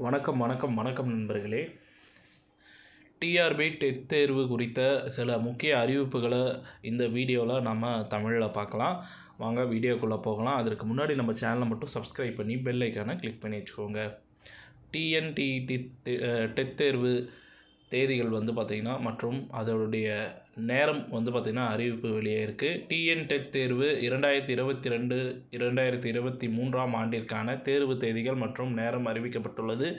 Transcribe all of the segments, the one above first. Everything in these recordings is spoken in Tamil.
வணக்கம் நண்பர்களே. டிஆர்பி டெட் தேர்வு குறித்த சில முக்கிய அறிவிப்புகளை இந்த வீடியோவில் நம்ம தமிழில் பார்க்கலாம். வாங்க வீடியோக்குள்ளே போகலாம். அதற்கு முன்னாடி நம்ம சேனலை மட்டும் சப்ஸ்கிரைப் பண்ணி பெல் ஐக்கானை கிளிக் பண்ணி வச்சுக்கோங்க. டிஎன்டிஇடி டெட் தேர்வு தேதிகள் பார்த்திங்கன்னா மற்றும் அதோடைய நேரம் பார்த்திங்கன்னா அறிவிப்பு வெளியே இருக்குது. டிஎன் டெட் தேர்வு 2022 2023 ஆண்டிற்கான தேர்வு தேதிகள் மற்றும் நேரம் அறிவிக்கப்பட்டுள்ளது.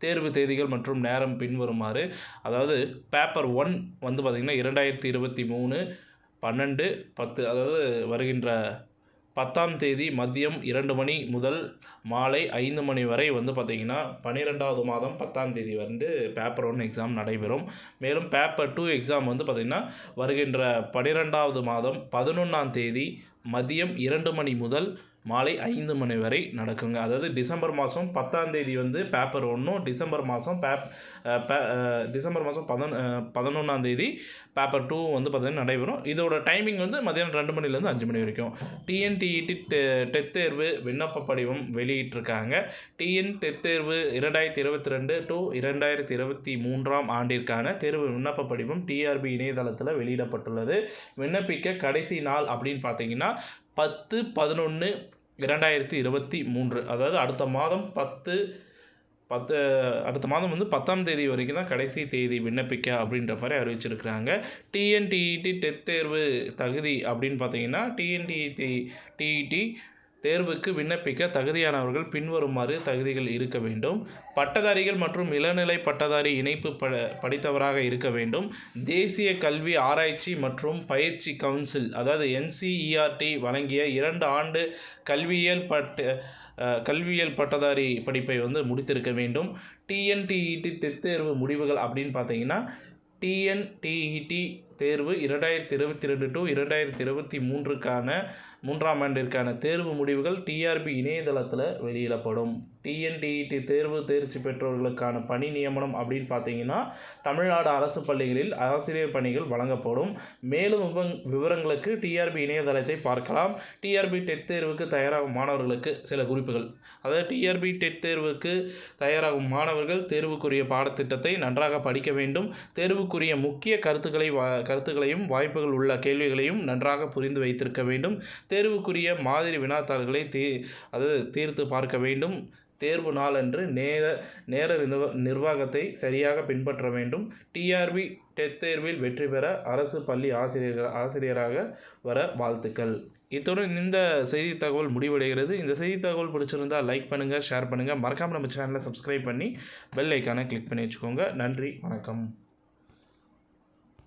தேர்வு தேதிகள் மற்றும் நேரம் பின்வருமாறு. அதாவது பேப்பர் 1 பார்த்திங்கன்னா 2023 12/10 அதாவது வருகின்ற 10ஆம் தேதி மதியம் 2 மணி முதல் மாலை 5 மணி வரை பார்த்திங்கன்னா 12வது மாதம் 10ஆம் தேதி பேப்பர் 1 எக்ஸாம் நடைபெறும். மேலும் பேப்பர் 2 எக்ஸாம் பார்த்திங்கன்னா வருகின்ற 12வது மாதம் 11ஆம் தேதி மதியம் 2 மணி முதல் மாலை 5 மணி வரை நடக்குங்க. அதாவது டிசம்பர் மாதம் 10ஆம் தேதி பேப்பர் 1, டிசம்பர் மாதம் 11ஆம் தேதி பேப்பர் 2 பார்த்திங்கன்னா நடைபெறும். இதோட டைமிங் மதியானம் 2 மணிலேருந்து 5 மணி வரைக்கும். டிஎன்டிஇடி டெட் தேர்வு விண்ணப்ப படிவம் வெளியிட்டிருக்காங்க. டிஎன் டெட் தேர்வு 2022 to 2023 ஆண்டிற்கான தேர்வு விண்ணப்ப படிவம் டிஆர்பி இணையதளத்தில் வெளியிடப்பட்டுள்ளது. விண்ணப்பிக்க கடைசி நாள் அப்படின்னு பார்த்தீங்கன்னா 10/11/2023 அதாவது அடுத்த மாதம் 10ஆம் தேதி வரைக்கும் தான் கடைசி தேதி விண்ணப்பிக்க அப்படின்ற மாதிரி அறிவிச்சிருக்கிறாங்க. டிஎன்டிஇடி டெட் தேர்வு தகுதி அப்படின்னு பார்த்தீங்கன்னா டிஎன்டிஇடி தேர்வுக்கு விண்ணப்பிக்க தகுதியானவர்கள் பின்வருமாறு தகுதிகள் இருக்க வேண்டும். பட்டதாரிகள் மற்றும் இளநிலை பட்டதாரி இணைப்பு படித்தவராக இருக்க வேண்டும். தேசிய கல்வி ஆராய்ச்சி மற்றும் பயிற்சி கவுன்சில் அதாவது NCERT வழங்கிய 2 ஆண்டு கல்வியியல் பட்டதாரி படிப்பை முடித்திருக்க வேண்டும். டிஎன்டிஇடி டெட் தேர்வு முடிவுகள் அப்படின்னு பார்த்தீங்கன்னா டிஎன்டிஇடி தேர்வு 2022 to 2023க்கான 3ஆம் ஆண்டிற்கான தேர்வு முடிவுகள் டிஆர்பி இணையதளத்தில் வெளியிடப்படும். டிஎன்டிஇடி தேர்வு தேர்ச்சி பெற்றவர்களுக்கான பணி நியமனம் அப்படின்னு பார்த்தீங்கன்னா தமிழ்நாடு அரசு பள்ளிகளில் ஆசிரியர் பணிகள் வழங்கப்படும். மேலும் விவரங்களுக்கு டிஆர்பி இணையதளத்தை பார்க்கலாம். டிஆர்பி டெட் தேர்வுக்கு தயாராகும் மாணவர்களுக்கு சில குறிப்புகள். அதாவது டிஆர்பி டெட் தேர்வுக்கு தயாராகும் மாணவர்கள் தேர்வுக்குரிய பாடத்திட்டத்தை நன்றாக படிக்க வேண்டும். தேர்வுக்குரிய முக்கிய கருத்துக்களையும் வாய்ப்புகள் உள்ள கேள்விகளையும் நன்றாக புரிந்து வைத்திருக்க வேண்டும். தேர்வுக்குரிய மாதிரி வினாத்தாள்களை தீர்த்து பார்க்க வேண்டும். தேர்வு நாளன்று நேர நிர்வாகத்தை சரியாக பின்பற்ற வேண்டும். டிஆர்பி டெட் தேர்வில் வெற்றி பெற அரசு பள்ளி ஆசிரியராக வர வாழ்த்துக்கள். இத்துடன் இந்த செய்தி தகவல் முடிவடைகிறது. இந்த செய்தி தகவல் பிடிச்சிருந்தால் லைக் பண்ணுங்கள், ஷேர் பண்ணுங்கள். மறக்காமல் நம்ம சேனலை சப்ஸ்கிரைப் பண்ணி பெல் ஐக்கானை கிளிக் பண்ணி வச்சுக்கோங்க. நன்றி, வணக்கம்.